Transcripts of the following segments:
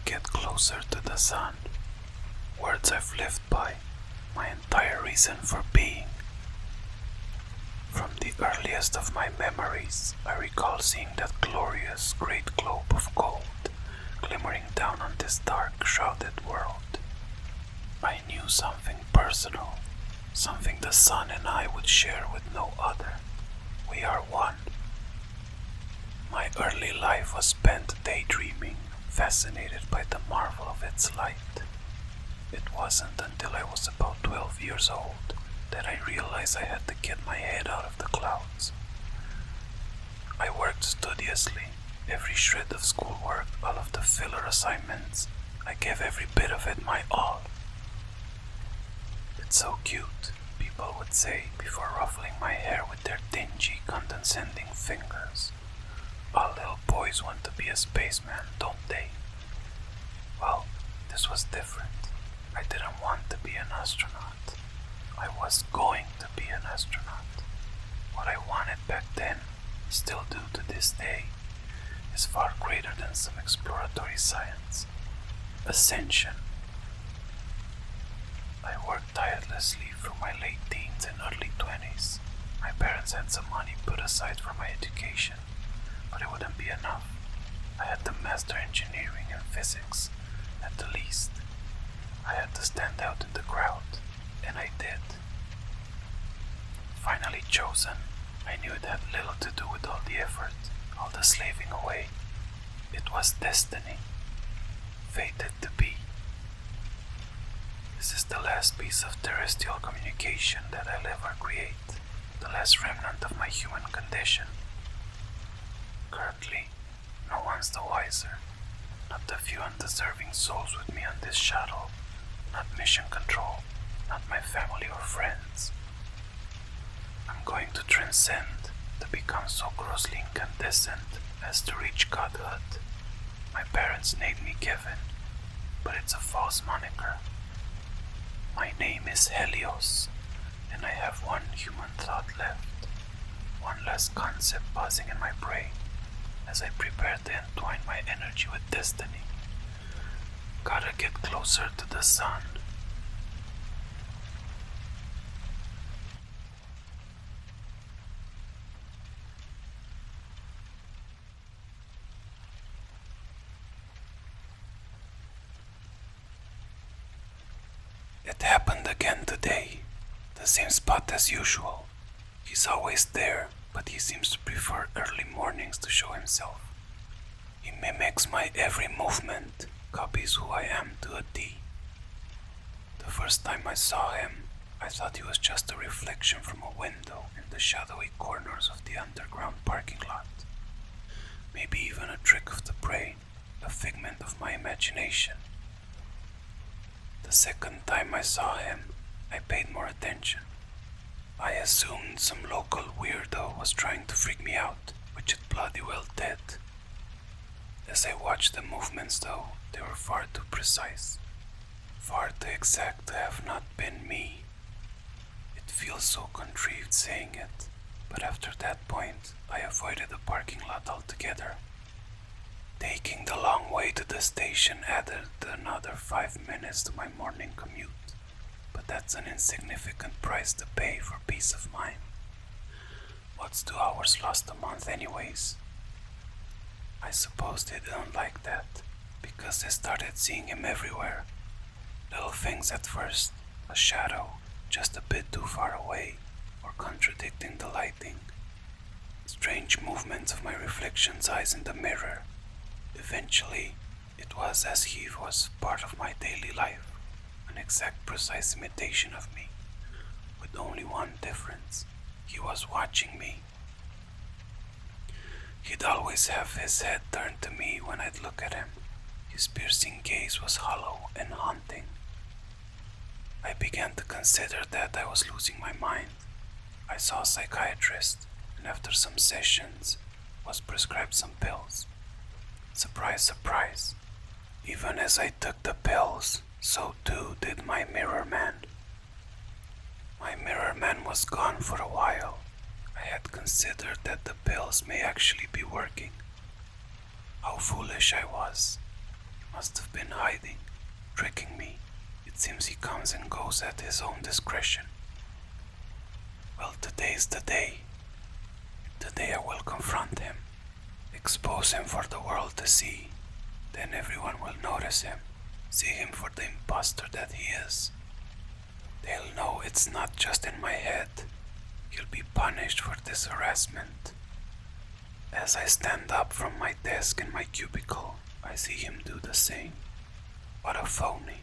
get closer to the sun. Words I've lived by, my entire reason for being. From the earliest of my memories, I recall seeing that glorious great globe of gold glimmering down on this dark, shrouded world. I knew something personal, something the sun and I would share with no other. We are one. My early life was spent daydreaming, fascinated by the marvel of its light. It wasn't until I was about 12 years old that I realized I had to get my head out of the clouds. I worked studiously, every shred of schoolwork, all of the filler assignments. I gave every bit of it my all. It's so cute, people would say before ruffling my hair with their dingy, condescending fingers. All little boys want to be a spaceman, don't they? Well, this was different. I didn't want to be an astronaut. I was going to be an astronaut. What I wanted back then, still do to this day, is far greater than some exploratory science. Ascension. I worked tirelessly through my late teens and early 20s. My parents had some money put aside for my education, but it wouldn't be enough. I had to master engineering and physics, at the least. I had to stand out in the crowd, and I did. Finally chosen, I knew it had little to do with all the effort, all the slaving away. It was destiny, fated to be. This is the last piece of terrestrial communication that I'll ever create, the last remnant of my human condition. Currently, no one's the wiser, not the few undeserving souls with me on this shuttle, not mission control, not my family or friends. I'm going to transcend, to become so grossly incandescent as to reach godhood. My parents named me Kevin, but it's a false moniker. My name is Helios, and I have one human thought left, one last concept buzzing in my brain as I prepare to entwine my energy with destiny. Gotta get closer to the sun. It happened again today. The same spot as usual. He's always there, but he seems to prefer early mornings to show himself. He mimics my every movement, copies who I am to a T. The first time I saw him, I thought he was just a reflection from a window in the shadowy corners of the underground parking lot. Maybe even a trick of the brain, a figment of my imagination. The second time I saw him, I paid more attention. I assumed some local weirdo was trying to freak me out, which it bloody well did. As I watched the movements though, they were far too precise, far too exact to have not been me. It feels so contrived saying it, but after that point, I avoided the parking lot altogether. Taking the long way to the station added another 5 minutes to my morning commute, but that's an insignificant price to pay for peace of mind. What's 2 hours lost a month anyways? I suppose they didn't like that, because they started seeing him everywhere. Little things at first, a shadow, just a bit too far away, or contradicting the lighting. Strange movements of my reflection's eyes in the mirror. Eventually, it was as he was part of my daily life, an exact precise imitation of me, with only one difference. He was watching me. He'd always have his head turned to me when I'd look at him. His piercing gaze was hollow and haunting. I began to consider that I was losing my mind. I saw a psychiatrist, and after some sessions, was prescribed some pills. Surprise, surprise. Even as I took the pills, so too did my mirror man. My mirror man was gone for a while. I had considered that the pills may actually be working. How foolish I was. Must have been hiding, tricking me. It seems he comes and goes at his own discretion. Well, today's the day. Today I will confront him, expose him for the world to see. Then everyone will notice him, see him for the imposter that he is. They'll know it's not just in my head. He'll be punished for this harassment. As I stand up from my desk in my cubicle, I see him do the same. What a phony.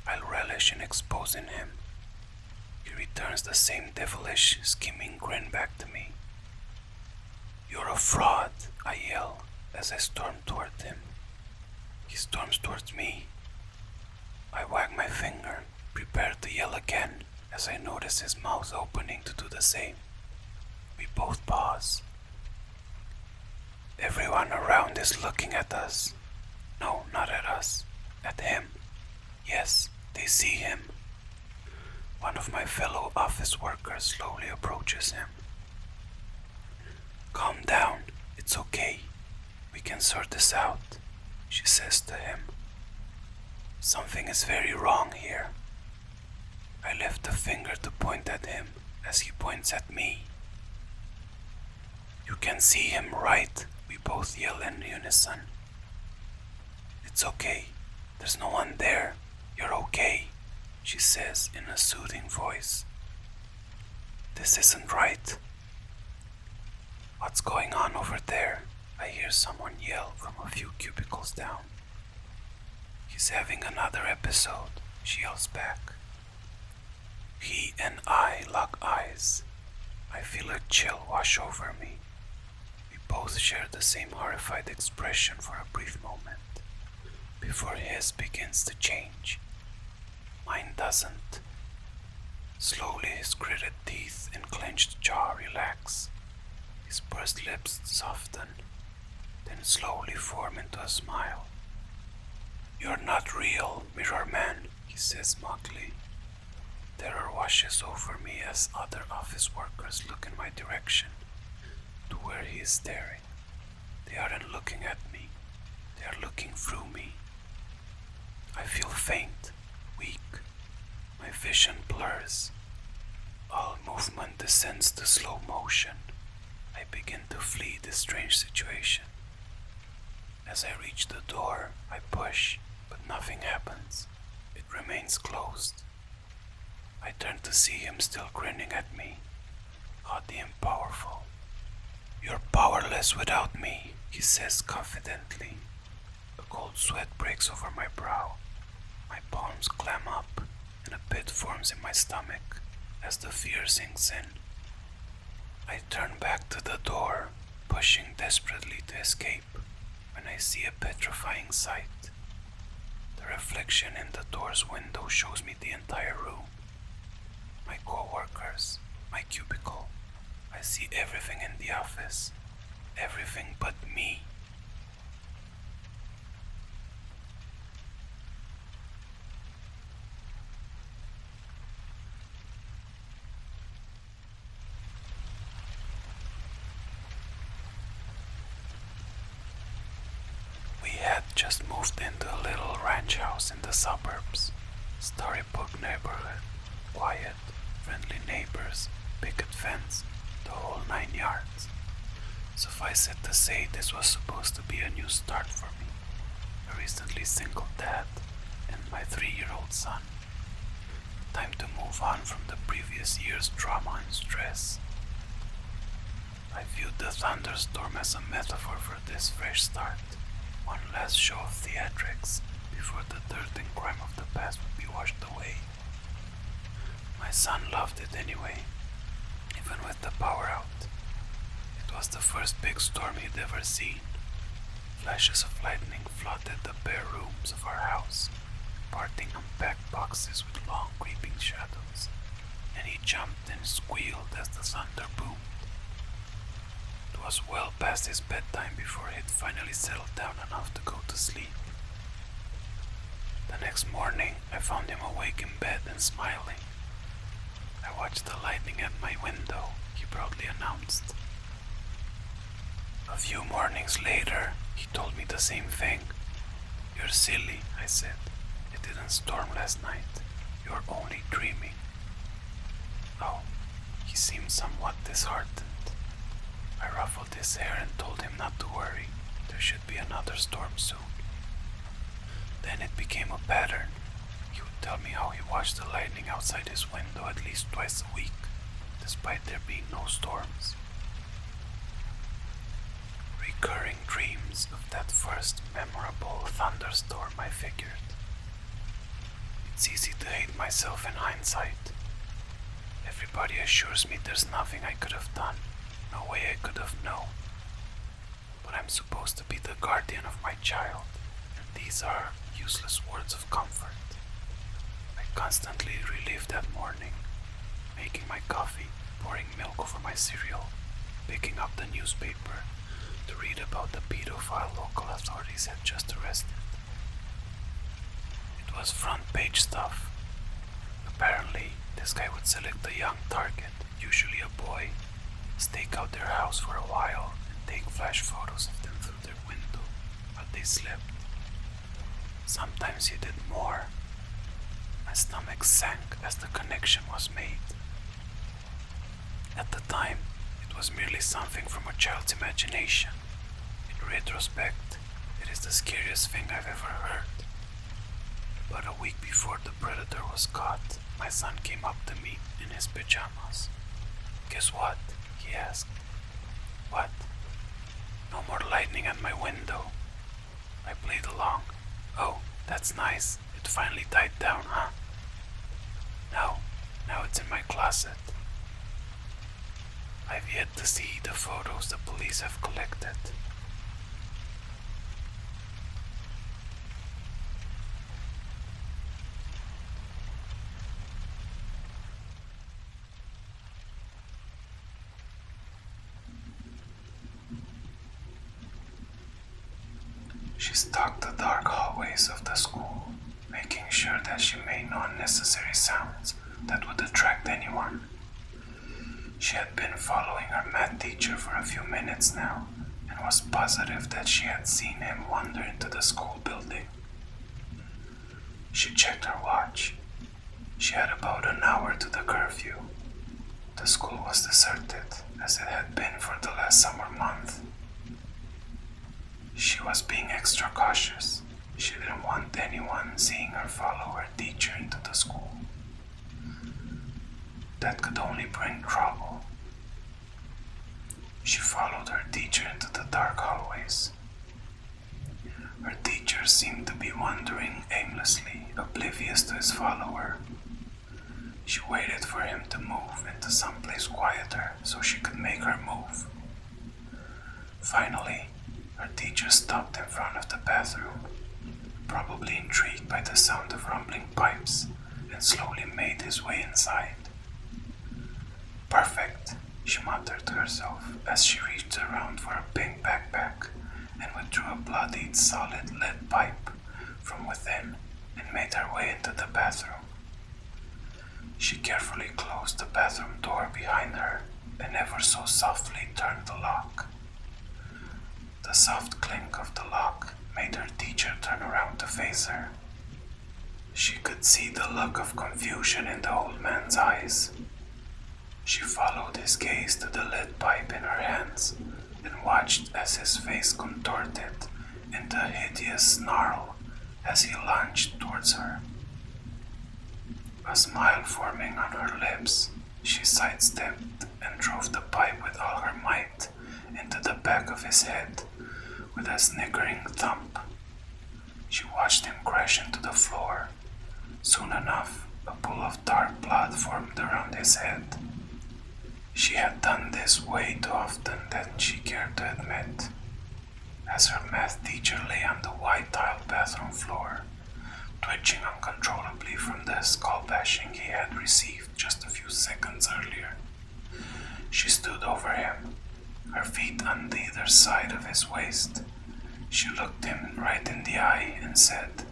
I'll relish in exposing him. He returns the same devilish, scheming grin back to me. You're a fraud, I yell as I storm toward him. He storms towards me. I wag my finger, prepared to yell again as I notice his mouth opening to do the same. We both pause. Everyone around is looking at us. No, not at us. At him. Yes, they see him. One of my fellow office workers slowly approaches him. Calm down, it's okay. We can sort this out, she says to him. Something is very wrong here. I lift a finger to point at him as he points at me. You can see him, right? We both yell in unison. It's okay. There's no one there. You're okay, she says in a soothing voice. This isn't right. What's going on over there? I hear someone yell from a few cubicles down. He's having another episode, she yells back. He and I lock eyes. I feel a chill wash over me. We both share the same horrified expression for a brief moment, before his begins to change. Mine doesn't. Slowly his gritted teeth and clenched jaw relax. His pursed lips soften, then slowly form into a smile. You're not real, Mirror Man, he says smugly. Terror washes over me as other office workers look in my direction, to where he is staring. They aren't looking at me, they are looking through me. I feel faint, weak. My vision blurs. All movement descends to slow motion. I begin to flee this strange situation. As I reach the door, I push, but nothing happens. It remains closed. I turn to see him still grinning at me, haughty and powerful. You're powerless without me, he says confidently. A cold sweat breaks over my brow. My palms clam up, and a pit forms in my stomach as the fear sinks in. I turn back to the door, pushing desperately to escape, when I see a petrifying sight. The reflection in the door's window shows me the entire room. My co-workers, my cubicle. I see everything in the office. Everything but me. We had just moved into a little ranch house in the suburbs. Storybook neighborhood. Quiet, friendly neighbors, picket fence, the whole 9 yards. Suffice it to say, this was supposed to be a new start for me. A recently single dad and my 3-year-old son. Time to move on from the previous year's trauma and stress. I viewed the thunderstorm as a metaphor for this fresh start. One last show of theatrics before the dirt and grime of the past would be washed away. My son loved it anyway, even with the power out. It was the first big storm he'd ever seen. Flashes of lightning flooded the bare rooms of our house, parting unpacked boxes with long creeping shadows, and he jumped and squealed as the thunder boomed. It was well past his bedtime before he'd finally settled down enough to go to sleep. The next morning, I found him awake in bed and smiling. I watched the lightning at my window, he proudly announced. A few mornings later, he told me the same thing. You're silly, I said. It didn't storm last night. You're only dreaming. Oh, he seemed somewhat disheartened. I ruffled his hair and told him not to worry. There should be another storm soon. Then it became a pattern. He would tell me how he watched the lightning outside his window at least twice a week, despite there being no storms. Recurring dreams of that first memorable thunderstorm, I figured. It's easy to hate myself in hindsight. Everybody assures me there's nothing I could have done, no way I could have known. But I'm supposed to be the guardian of my child, and these are useless words of comfort. I constantly relived that morning, making my coffee, pouring milk over my cereal, picking up the newspaper to read about the pedophile local authorities had just arrested. It was front page stuff. Apparently, this guy would select a young target, usually a boy, stake out their house for a while, and take flash photos of them through their window while they slept. Sometimes he did more. My stomach sank as the connection was made. At the time, it was merely something from a child's imagination. In retrospect, it is the scariest thing I've ever heard. But a week before the predator was caught, my son came up to me in his pajamas. "Guess what?" he asked. "What?" "No more lightning at my window." I played along. "Oh, that's nice. It finally died down, huh?" "No, now it's in my closet." I've yet to see the photos the police have collected. She stalked the dark hallways of the school, making sure that she made no unnecessary sounds that would attract anyone. She had been following her math teacher for a few minutes now, and was positive that she had seen him wander into the school building. She checked her watch. She had about an hour to the curfew. The school was deserted, as it had been for the last summer month. She was being extra cautious. She didn't want anyone seeing her follow her teacher into the school. That could only bring trouble. She followed her teacher into the dark hallways. Her teacher seemed to be wandering aimlessly, oblivious to his follower. She waited for him to move into someplace quieter so she could make her move. Finally, her teacher stopped in front of the bathroom, probably intrigued by the sound of rumbling pipes, and slowly made his way inside. "Perfect," she muttered to herself as she reached around for a pink backpack and withdrew a bloodied solid lead pipe from within and made her way into the bathroom. She carefully closed the bathroom door behind her and ever so softly turned the lock. The soft clink of the lock made her teacher turn around to face her. She could see the look of confusion in the old man's eyes. She followed his gaze to the lead pipe in her hands and watched as his face contorted into a hideous snarl as he lunged towards her. A smile forming on her lips, she sidestepped and drove the pipe with all her might into the back of his head with a snickering thump. She watched him crash into the floor. Soon enough, a pool of dark blood formed around his head. She had done this way too often than she cared to admit. As her math teacher lay on the white tiled bathroom floor, twitching uncontrollably from the skull bashing he had received just a few seconds earlier, she stood over him, her feet on either side of his waist. She looked him right in the eye and said,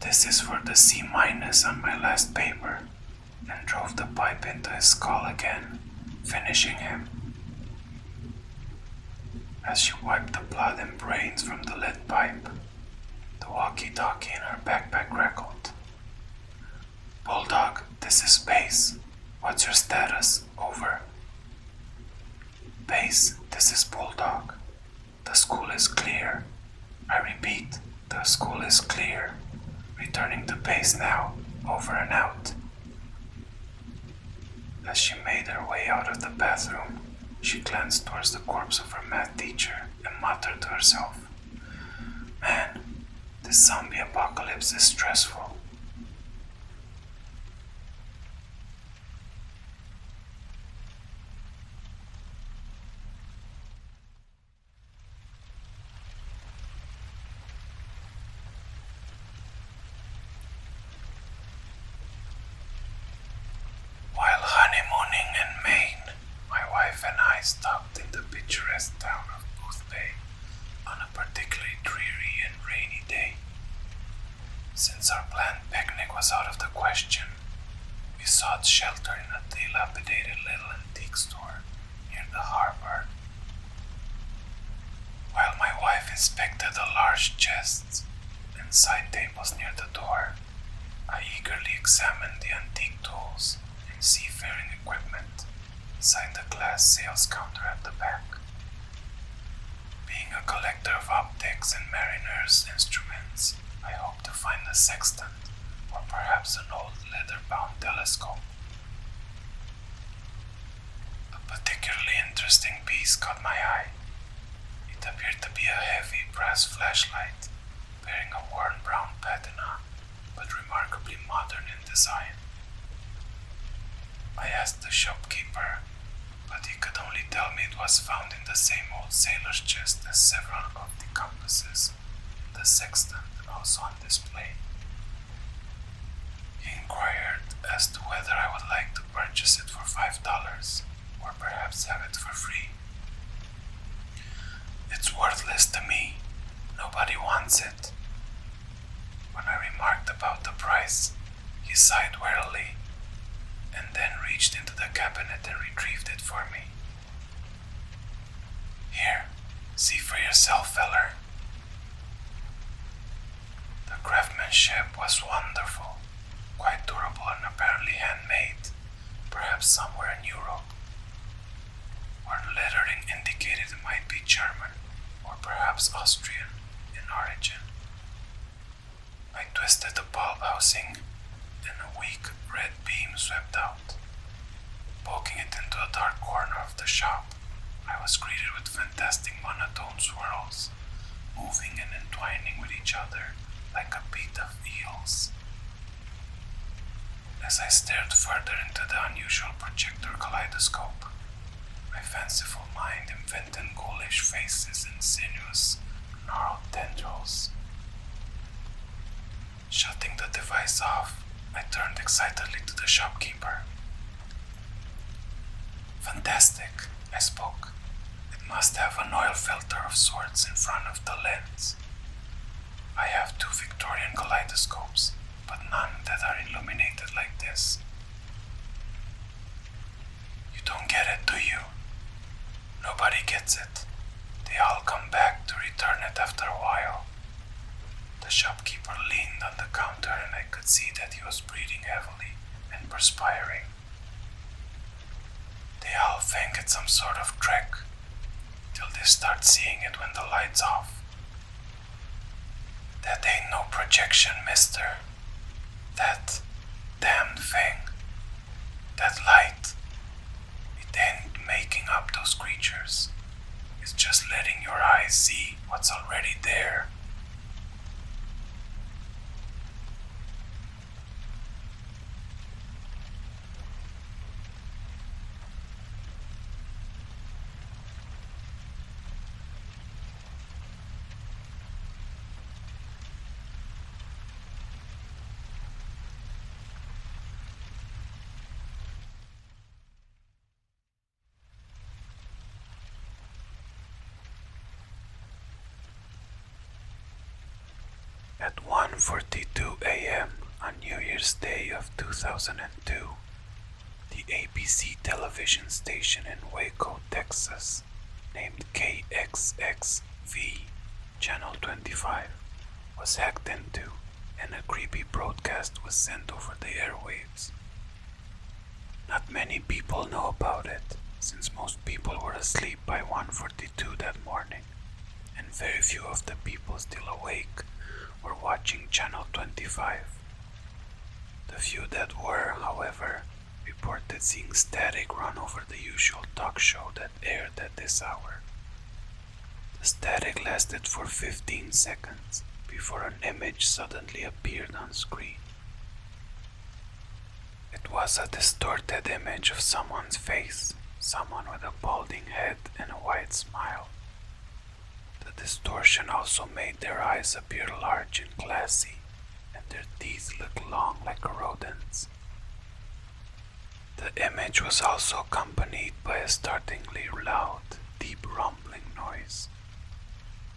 "This is for the C- on my last paper," and drove the pipe into his skull again, finishing him. As she wiped the blood and brains from the lead pipe, the walkie-talkie in her backpack crackled. Bulldog, this is Base. What's your status? Over. Base, this is Bulldog. The school is clear. I repeat, the school is clear. Returning to base now. Over and out. As she made her way out of the bathroom, she glanced towards the corpse of her math teacher and muttered to herself, "Man, this zombie apocalypse is stressful." While honeymooning in Maine, my wife and I stopped in the picturesque town of Boothbay on a particularly dreary and rainy day. Since our planned picnic was out of the question, we sought shelter in a dilapidated little antique store near the harbor. While my wife inspected the large chests and side tables near the door, I eagerly examined the antique tools and seafaring equipment inside the glass sales counter at the back. Being a collector of optics and mariner's instruments, I hoped to find a sextant or perhaps an old leather-bound telescope. A particularly interesting piece caught my eye. It appeared to be a heavy brass flashlight bearing a worn brown patina, but remarkably modern in design. I asked the shopkeeper, but he could only tell me it was found in the same old sailor's chest as several of the compasses, the sextant, also on display. He inquired as to whether I would like to purchase it for $5 or perhaps have it for free. "It's worthless to me. Nobody wants it." When I remarked about the price, he sighed wearily and then reached into the cabinet and retrieved it for me. "Here, see for yourself, feller." The craftsmanship was wonderful, quite durable and apparently handmade, perhaps somewhere in Europe, where lettering indicated it might be German or perhaps Austrian in origin. I twisted the bulb housing and a weak red beam swept out. Poking it into a dark corner of the shop, I was greeted with fantastic monotone swirls, moving and entwining with each other like a beat of eels. As I stared further into the unusual projector kaleidoscope, my fanciful mind invented ghoulish faces and sinuous, gnarled tendrils. Shutting the device off, I turned excitedly to the shopkeeper. "Fantastic," I spoke. "It must have an oil filter of sorts in front of the lens. I have 2 Victorian kaleidoscopes, but none that are illuminated like this." "You don't get it, do you?" "Nobody gets it. They all come back to return it after a while." The shopkeeper leaned on the counter and I could see that he was breathing heavily and perspiring. "They all think it's some sort of trick, till they start seeing it when the light's off. That ain't no projection, mister. That damned thing, that light, it ain't making up those creatures. It's just letting your eyes see what's already there." At 1:42 a.m. on New Year's Day of 2002, the ABC television station in Waco, Texas, named KXXV Channel 25, was hacked into and a creepy broadcast was sent over the airwaves. Not many people know about it, since most people were asleep by 1:42 that morning, and very few of the people still awake were watching Channel 25. The few that were, however, reported seeing static run over the usual talk show that aired at this hour. The static lasted for 15 seconds before an image suddenly appeared on screen. It was a distorted image of someone's face, someone with a balding head and a wide smile. The distortion also made their eyes appear large and glassy, and their teeth look long like a rodent's. The image was also accompanied by a startlingly loud, deep rumbling noise.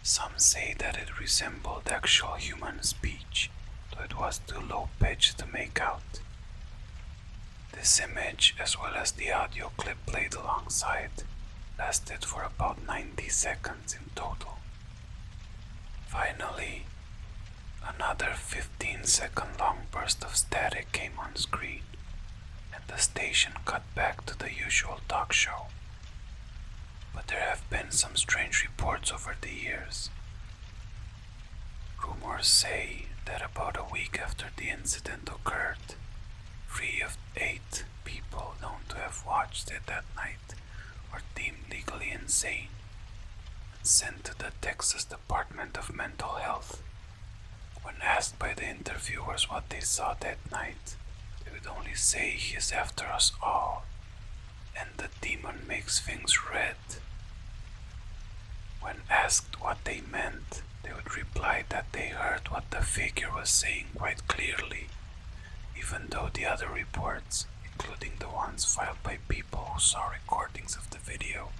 Some say that it resembled actual human speech, though it was too low-pitched to make out. This image, as well as the audio clip played alongside, lasted for about 90 seconds in total. Finally, another 15-second long burst of static came on screen, and the station cut back to the usual talk show. But there have been some strange reports over the years. Rumors say that about a week after the incident occurred, 3 of 8 people known to have watched it that night were deemed legally insane and sent to the Texas Department of Mental Health. When asked by the interviewers what they saw that night, they would only say, "He is after us all, and the demon makes things red." When asked what they meant, they would reply that they heard what the figure was saying quite clearly, even though the other reports, including the ones filed by people who saw recordings of the video,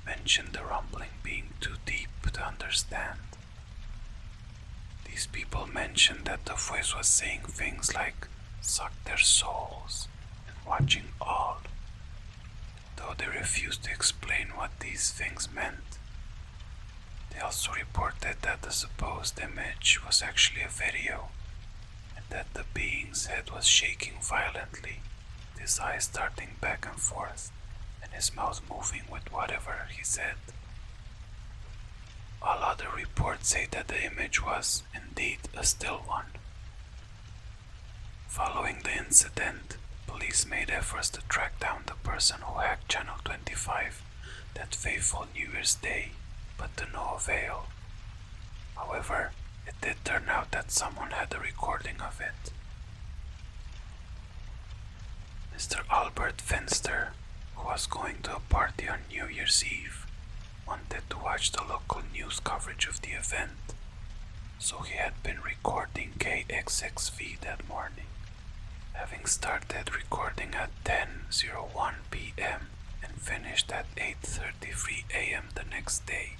mentioned the rumbling being too deep to understand. These people mentioned that the voice was saying things like "suck their souls" and "watching all," though they refused to explain what these things meant. They also reported that the supposed image was actually a video, and that the being's head was shaking violently, his eyes darting back and forth, and his mouth moving with whatever he said. All other reports say that the image was, indeed, a still one. Following the incident, police made efforts to track down the person who hacked Channel 25 that fateful New Year's Day, but to no avail. However, it did turn out that someone had a recording of it. Mr. Albert Finster, who was going to a party on New Year's Eve, wanted to watch the local news coverage of the event, so he had been recording KXXV that morning, having started recording at 10:01 p.m. and finished at 8:33 a.m. the next day.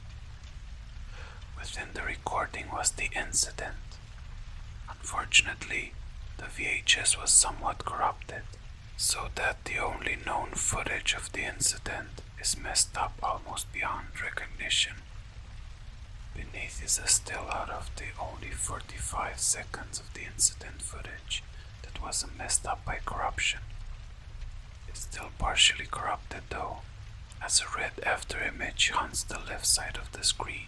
Within the recording was the incident. Unfortunately, the VHS was somewhat corrupted, so that the only known footage of the incident is messed up almost beyond recognition. Beneath is a still out of the only 45 seconds of the incident footage that wasn't messed up by corruption. It's still partially corrupted though, as a red after image haunts the left side of the screen,